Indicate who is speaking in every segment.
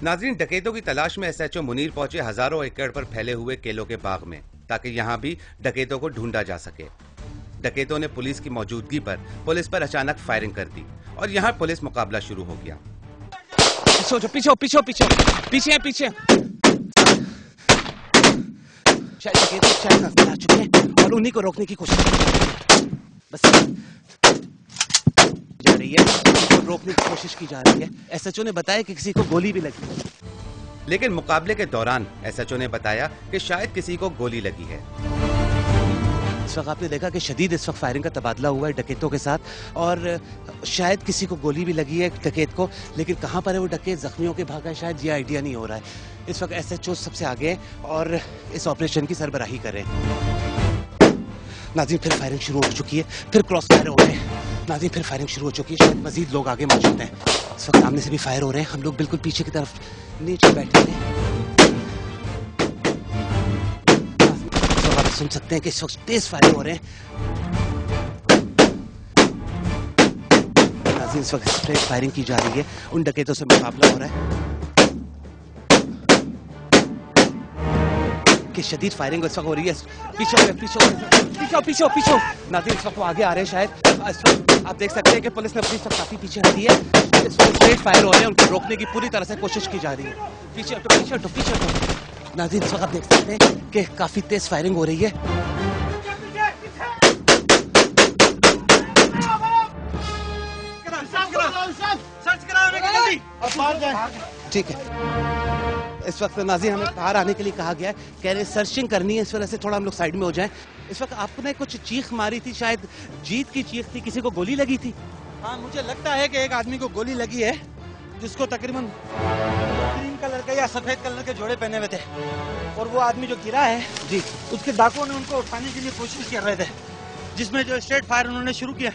Speaker 1: नाज़रीन, डकैतों की तलाश में एसएचओ मुनीर पहुंचे हजारों एकड़ पर फैले हुए केलों के बाग में, ताकि यहां भी डकैतों को ढूंढा जा सके। डकैतों ने पुलिस की मौजूदगी पर पुलिस पर अचानक फायरिंग कर दी और यहां पुलिस मुकाबला शुरू हो गया।
Speaker 2: पीछे पीछे पीछे पीछे पीछे शायद डकैत शायद नजर आ चुके हैं और उन्हीं को रोकने की कोशिश कर रहे हैं। बस जा रही है, उनको रोकने की कोशिश की जा रही है। एसएचओ ने बताया कि किसी को गोली भी लगी,
Speaker 1: लेकिन मुकाबले के दौरान एसएचओ ने बताया कि शायद किसी को गोली लगी है।
Speaker 2: इस वक्त आपने देखा कि शदीद इस वक्त फायरिंग का तबादला हुआ है डकैतों के साथ और शायद किसी को गोली भी लगी है डकैत को, लेकिन कहां पर है वो डकैत, जख्मियों के भागा है शायद, ये आइडिया नहीं हो रहा है। इस वक्त एसएचओ सबसे आगे है और इस ऑपरेशन की सरबराही कर रहे हैं। नाज़रीन, फिर फायरिंग शुरू हो चुकी है, फिर क्रॉस फायर हो रहे हैं। नाज़रीन, फिर फायरिंग शुरू हो चुकी है, शायद मजीद लोग आगे मौजूद हैं। इस वक्त सामने से भी फायर हो रहे हैं, हम लोग बिल्कुल पीछे की तरफ नीचे बैठे हैं। आप सुन सकते हैं कि इस वक्त तेज फायर हो रहे हैं। नाज़रीन, इस वक्त स्ट्रेट फायरिंग की जा रही है, उन डकैतों से मुकाबला हो रहा है कि शदीद फायरिंग इस वक्त हो रही है। पीछे पीछे पीछे पीछे पीछे नाज़रीन, इस वक्त वो आगे आ रहे हैं। शायद आप देख सकते हैं कि पुलिस ने पुलिस काफी पीछे हटी है। इस वक्त स्ट्रेट फायर हो रहे हैं, उनको रोकने की पूरी तरह से कोशिश की जा रही है। पीछे हटो पीछे हटो पीछे हटो। नाज़रीन, इस वक्त आप देख सकते हैं कि काफी तेज फायरिंग हो रही है। ठीक है, इस वक्त नाज़रीन हमें बाहर आने के लिए कहा गया है, कह रहे सर्चिंग करनी है, इस वजह से थोड़ा हम लोग साइड में हो जाएं। इस वक्त आपने कुछ चीख मारी थी, शायद जीत की चीख थी, किसी को गोली लगी थी?
Speaker 3: हाँ, मुझे लगता है कि एक आदमी को गोली लगी है, जिसको तकरीबन क्रीम कलर के या सफेद कलर के जोड़े पहने हुए थे, और वो आदमी जो गिरा है
Speaker 2: जी,
Speaker 3: उसके डाकुओं ने उनको उठाने के लिए कोशिश कर रहे थे, जिसमें जो स्ट्रेट फायर उन्होंने शुरू किया,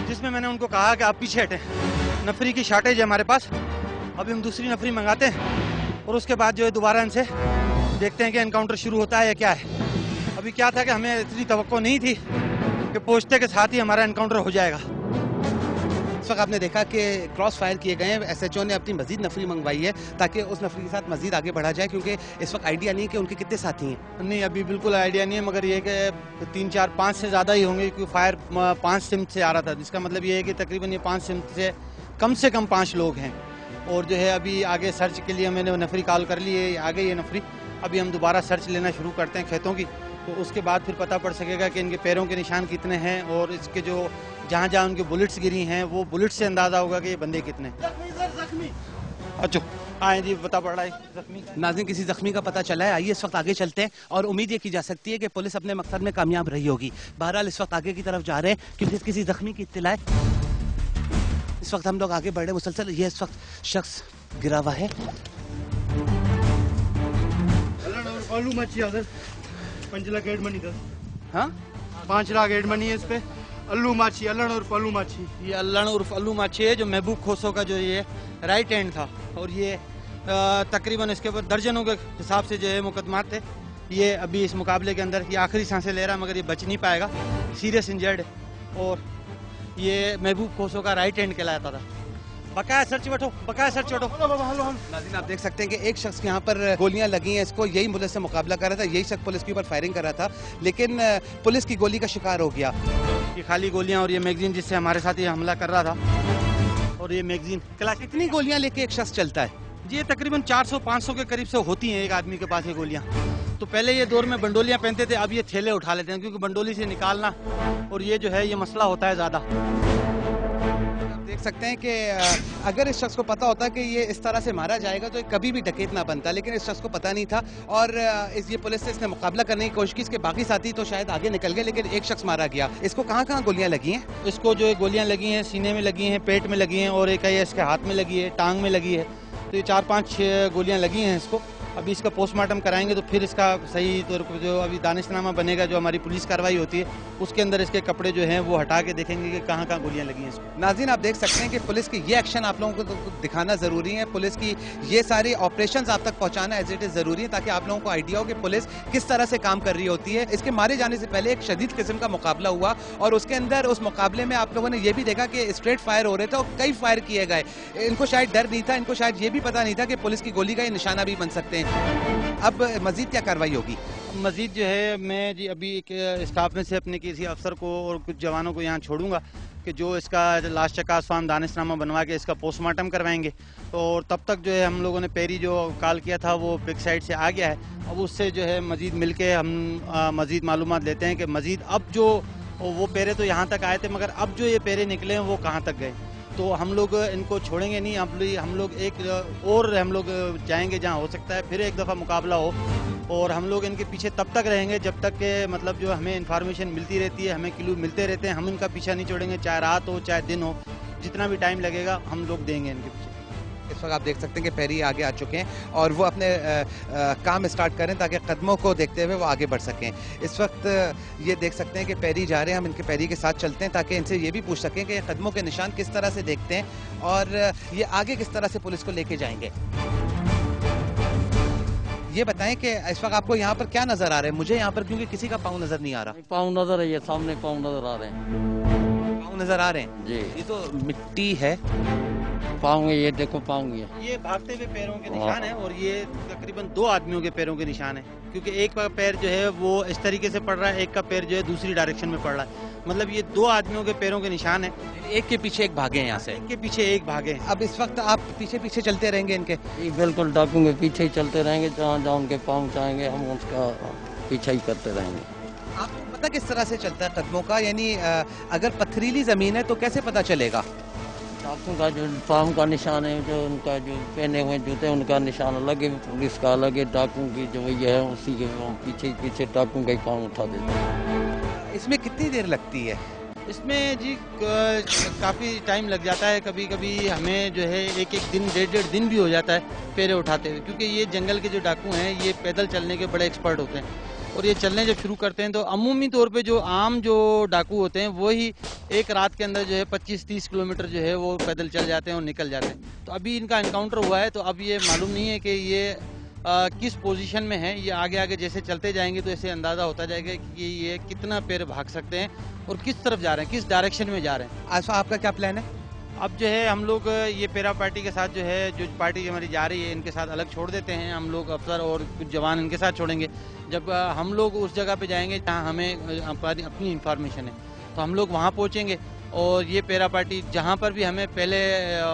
Speaker 3: जिसमें मैंने उनको कहा कि आप पीछे हटें। नफरी की शार्टेज है हमारे पास, अभी हम दूसरी नफरी मंगाते हैं और उसके बाद जो है दोबारा इनसे देखते हैं कि एनकाउंटर शुरू होता है या क्या है। अभी क्या था कि हमें इतनी तवक्को नहीं थी कि पहुंचते के साथ ही हमारा एनकाउंटर हो जाएगा।
Speaker 2: इस वक्त आपने देखा कि क्रॉस फायर किए गए हैं। एसएचओ ने अपनी मजीद नफरी मंगवाई है ताकि उस नफरी के साथ मजीद आगे बढ़ा जाए, क्योंकि इस वक्त आइडिया नहीं कि उनके कितने साथी हैं।
Speaker 3: नहीं, अभी बिल्कुल आइडिया नहीं है, मगर ये कि 3 4 5 से ज़्यादा ही होंगे, क्योंकि फायर 5 सिमत से आ रहा था, जिसका मतलब ये है कि तकरीबन ये 5 सिमत से कम 5 लोग हैं। और जो है अभी आगे सर्च के लिए मैंने नफरी कॉल कर ली है, आ गई ये नफरी। अभी हम दोबारा सर्च लेना शुरू करते हैं खेतों की, तो उसके बाद फिर पता पड़ सकेगा कि इनके पैरों के निशान कितने हैं और इसके जो जहाँ जहाँ उनके बुलेट्स गिरी हैं वो बुलेट से अंदाजा होगा कि ये बंदे कितने। अच्छा, आए जी, पता पड़ रहा है जख्मी।
Speaker 2: नाज़रीन, किसी जख्मी का पता चला है, आइए इस वक्त आगे चलते हैं और उम्मीद ये की जा सकती है कि पुलिस अपने मकसद में कामयाब रही होगी। बहरहाल इस वक्त आगे की तरफ जा रहे हैं क्योंकि किसी जख्मी की इत्तिला है। इस वक्त हम लोग आगे बढ़ रहे मुसलसल। ये इस वक्त शख्स गिरा हुआ है। हाँ,
Speaker 3: 5 लाख एड मनी है इस पे। अल्लू माछी, अल्लन उर्फ अल्लू माछी। ये अल्लन उर्फ अल्लू माछी है, जो महबूब खोसो का जो ये राइट हैंड था, और ये तकरीबन इसके ऊपर दर्जनों के हिसाब से जो है मुकदमात थे। ये अभी इस मुकाबले के अंदर ये आखिरी सांसें ले रहा है, मगर ये बच नहीं पाएगा, सीरियस इंजर्ड है। और ये महबूब खोसो का राइट हैंड कहलाता था। बकाया सर्च बैठो, बकाया सर्च बैठो।
Speaker 2: नाज़रीन, आप देख सकते हैं कि एक शख्स के यहाँ पर गोलियां लगी हैं, इसको यही पुलिस से मुकाबला कर रहा था, यही शख्स पुलिस के ऊपर फायरिंग कर रहा था, लेकिन पुलिस की गोली का शिकार हो गया।
Speaker 3: ये खाली गोलियां और ये मैगजीन जिससे हमारे साथ ये हमला कर रहा था, और ये मैगजीन क्लास।
Speaker 2: इतनी गोलियां लेके एक शख्स चलता है?
Speaker 3: ये तकरीबन 400-500 के करीब से होती हैं एक आदमी के पास ये गोलियां। तो पहले ये दौर में बंडोलियां पहनते थे, अब ये थैले उठा लेते हैं, क्योंकि बंडोली से निकालना और ये जो है ये मसला होता है ज़्यादा।
Speaker 2: देख सकते हैं कि अगर इस शख्स को पता होता कि ये इस तरह से मारा जाएगा तो कभी भी डकैत ना बनता, लेकिन इस शख्स को पता नहीं था और ये पुलिस से इसने मुकाबला करने की कोशिश की। इसके बाकी साथी तो शायद आगे निकल गए, लेकिन एक शख्स मारा गया। इसको कहाँ गोलियां लगी हैं?
Speaker 3: इसको जो है गोलियां लगी हैं, सीने में लगी हैं, पेट में लगी हैं, और एक है इसके हाथ में लगी है, टांग में लगी है। तो ये 4-5 गोलियां लगी हैं इसको। अभी इसका पोस्टमार्टम कराएंगे तो फिर इसका सही तौर पर जो अभी दानिशनामा बनेगा, जो हमारी पुलिस कार्रवाई होती है उसके अंदर इसके कपड़े जो हैं वो हटा के देखेंगे कि कहाँ कहाँ गोलियाँ लगी हैं इसको।
Speaker 2: नाज़रीन, आप देख सकते हैं कि पुलिस की ये एक्शन आप लोगों को तो दिखाना ज़रूरी है, पुलिस की ये सारी ऑपरेशंस आप तक पहुंचाना एज इट इज़ ज़रूरी है, ताकि आप लोगों को आइडिया हो कि पुलिस किस तरह से काम कर रही होती है। इसके मारे जाने से पहले एक शदीद किस्म का मुकाबला हुआ और उसके अंदर उस मुकाबले में आप लोगों ने ये भी देखा कि स्ट्रेट फायर हो रहे थे और कई फायर किए गए। इनको शायद डर नहीं था, इनको शायद ये भी पता नहीं था कि पुलिस की गोली का ये निशाना भी बन सकते हैं। अब मजीद क्या कार्रवाई होगी?
Speaker 3: मजीद जो है मैं जी अभी एक स्टाफ में से अपने किसी अफसर को और कुछ जवानों को यहाँ छोड़ूंगा कि जो इसका लाश चकास फार्म दानिशनामा बनवा के इसका पोस्टमार्टम करवाएंगे। और तब तक जो है हम लोगों ने पेरी जो कॉल किया था वो बैक साइड से आ गया है। अब उससे जो है मजीद मिल के हम मजीद मालूमात लेते हैं कि मजीद अब जो वो पेरे तो यहाँ तक आए थे, मगर अब जो ये पेरे निकले हैं वो कहाँ तक गए। तो हम लोग इनको छोड़ेंगे नहीं, हम लोग हम लोग जाएंगे जहाँ हो सकता है फिर एक दफ़ा मुकाबला हो, और हम लोग इनके पीछे तब तक रहेंगे जब तक के मतलब जो हमें इन्फॉर्मेशन मिलती रहती है, हमें क्लू मिलते रहते हैं। हम इनका पीछा नहीं छोड़ेंगे, चाहे रात हो चाहे दिन हो, जितना भी टाइम लगेगा हम लोग देंगे इनके पीछे।
Speaker 2: इस वक्त आप देख सकते हैं कि पैरी आगे आ चुके हैं और वो अपने काम स्टार्ट करें ताकि कदमों को देखते हुए वो आगे बढ़ सकें। इस वक्त ये देख सकते हैं कि पैरी जा रहे हैं, हम इनके पैरी के साथ चलते हैं ताकि इनसे ये भी पूछ सकें कि कदमों के निशान किस तरह से देखते हैं और ये आगे किस तरह से पुलिस को लेके जाएंगे। ये बताएं कि इस वक्त आपको यहाँ पर क्या नजर आ रहा है? मुझे यहाँ पर क्योंकि किसी का पाँव नजर नहीं आ रहा।
Speaker 4: पाँव नजर है, ये सामने पाँव नजर आ रहे हैं।
Speaker 2: पाँव नजर आ रहे हैं
Speaker 4: जी,
Speaker 2: ये तो मिट्टी है।
Speaker 4: पाँव ये देखो, पाँव
Speaker 3: ये भागते हुए पैरों के निशान है और ये तकरीबन 2 आदमियों के पैरों के निशान है, क्योंकि एक का पैर जो है वो इस तरीके से पड़ रहा है, एक का पैर जो है दूसरी डायरेक्शन में पड़ रहा है। मतलब ये 2 आदमियों के पैरों के निशान है,
Speaker 2: एक के पीछे एक भागे हैं यहाँ से,
Speaker 3: एक के पीछे एक भागे।
Speaker 2: अब इस वक्त आप पीछे पीछे चलते रहेंगे इनके?
Speaker 4: बिल्कुल, डाकू के पीछे ही चलते रहेंगे, जहाँ जहाँ उनके पाँव चाहेंगे हम उसका पीछा ही करते रहेंगे।
Speaker 2: आपको पता किस तरह से चलता है कदमों का? यानी अगर पथरीली जमीन है तो कैसे पता चलेगा?
Speaker 4: डाकू का जो पाँव का निशान है, जो उनका जो पहने हुए जूते उनका निशान अलग है, पुलिस का अलग है, डाकू की जो ये है उसी के पीछे पीछे डाकू का ही पाँव उठा देते हैं।
Speaker 2: इसमें कितनी देर लगती है?
Speaker 3: इसमें जी काफ़ी टाइम लग जाता है, कभी कभी हमें जो है एक दिन 1.5 दिन भी हो जाता है पैरे उठाते हुए, क्योंकि ये जंगल के जो डाकू हैं ये पैदल चलने के बड़े एक्सपर्ट होते हैं। और ये चलने जब शुरू करते हैं तो अमूमी तौर पे जो आम जो डाकू होते हैं वो ही एक रात के अंदर जो है 25-30 किलोमीटर जो है वो पैदल चल जाते हैं और निकल जाते हैं। तो अभी इनका एनकाउंटर हुआ है, तो अब ये मालूम नहीं है कि ये किस पोजीशन में है। ये आगे आगे जैसे चलते जाएंगे तो ऐसे अंदाज़ा होता जाएगा कि ये कितना पैर भाग सकते हैं और किस तरफ जा रहे हैं, किस डायरेक्शन में जा रहे हैं।
Speaker 2: आशा, आपका क्या प्लान है?
Speaker 3: अब जो है हम लोग ये पैरा पार्टी के साथ जो है, जो पार्टी हमारी जा रही है इनके साथ अलग छोड़ देते हैं हम लोग, अफसर और कुछ जवान इनके साथ छोड़ेंगे। जब हम लोग उस जगह पे जाएंगे जहाँ हमें अपनी इंफॉर्मेशन है तो हम लोग वहाँ पहुँचेंगे और ये पैरा पार्टी जहाँ पर भी हमें पहले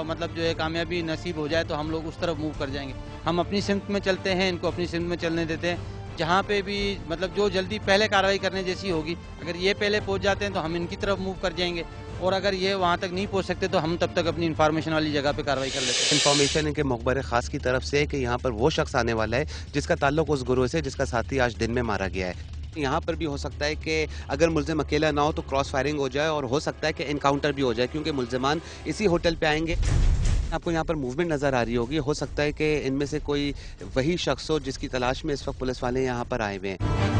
Speaker 3: मतलब जो है कामयाबी नसीब हो जाए तो हम लोग उस तरफ मूव कर जाएंगे। हम अपनी सिमत में चलते हैं, इनको अपनी सिमत में चलने देते हैं। जहाँ पे भी मतलब जो जल्दी पहले कार्रवाई करने जैसी होगी, अगर ये पहले पहुँच जाते हैं तो हम इनकी तरफ मूव कर जाएंगे, और अगर ये वहाँ तक नहीं पहुँच सकते तो हम तब तक अपनी इन्फॉर्मेशन वाली जगह पे कार्रवाई कर लेते हैं।
Speaker 1: इन्फॉर्मेशन इनके मुखबर खास की तरफ से है कि यहाँ पर वो शख्स आने वाला है जिसका ताल्लुक उस गुरुह से जिसका साथी आज दिन में मारा गया है। यहाँ पर भी हो सकता है कि अगर मुल्जिम अकेला ना हो तो क्रॉस फायरिंग हो जाए और हो सकता है कि इनकाउंटर भी हो जाए, क्योंकि मुल्जिमान इसी होटल पे आएंगे। आपको यहाँ पर मूवमेंट नज़र आ रही होगी, हो सकता है कि इनमें से कोई वही शख्स हो जिसकी तलाश में इस वक्त पुलिस वाले यहाँ पर आए हुए हैं।